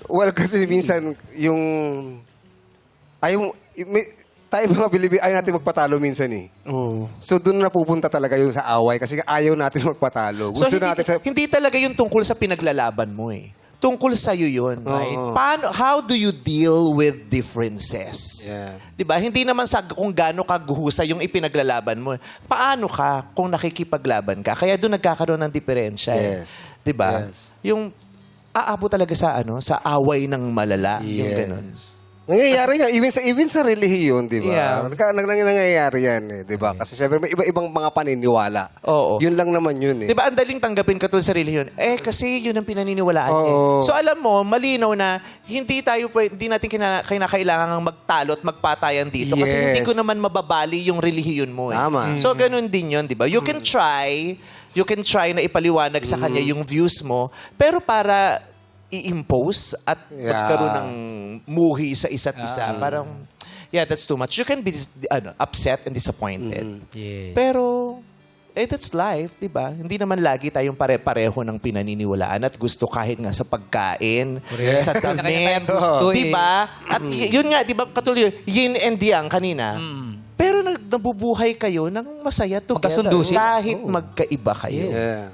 Well, kasi minsan, yung... Tayo mga Pilipino, ayaw natin magpatalo minsan eh. Oo. So, doon na pupunta talaga yung sa away kasi ayaw natin magpatalo. So, Gusto natin sa... hindi talaga yung tungkol sa pinaglalaban mo eh. Tungkol sa'yo yun. Right. How do you deal with differences? Yeah. Diba? Hindi naman sa kung gaano ka guhusay yung ipinaglalaban mo. Paano ka kung nakikipaglaban ka? Kaya doon nagkakaroon ng diferensya. Yes. Diba? Yes. Yung aabot talaga sa sa away ng malala. Yung Yes. ganun. Nangyayari yan. Even sa relihiyon, di ba? Yeah. Nangyayari yan eh, di ba? Kasi syempre may iba-ibang mga paniniwala. Oo. Yun lang naman yun eh. Diba, ang daling tanggapin ka sa relihiyon? kasi yun ang pinaniniwalaan niya. Oo. So alam mo, malinaw na hindi natin kinakailangan magtalo at magpatayan dito. Kasi Yes. hindi ko naman mababali yung relihiyon mo. Eh. Tama. So ganun din yun, di ba? You can try na ipaliwanag sa kanya yung views mo, pero para i-impose at magkaroon ng muhi sa isa't isa, parang, that's too much. You can be upset and disappointed. Yes. Pero, that's life, di ba? Hindi naman lagi tayong pare-pareho ng pinaniniwalaan at gusto kahit nga sa pagkain, sa damit, gusto di ba? At yun nga, di ba, katuloy, yin and yang kanina. Pero nabubuhay kayo ng masaya together. Magkasundo sila. Kahit magkaiba kayo. Yeah.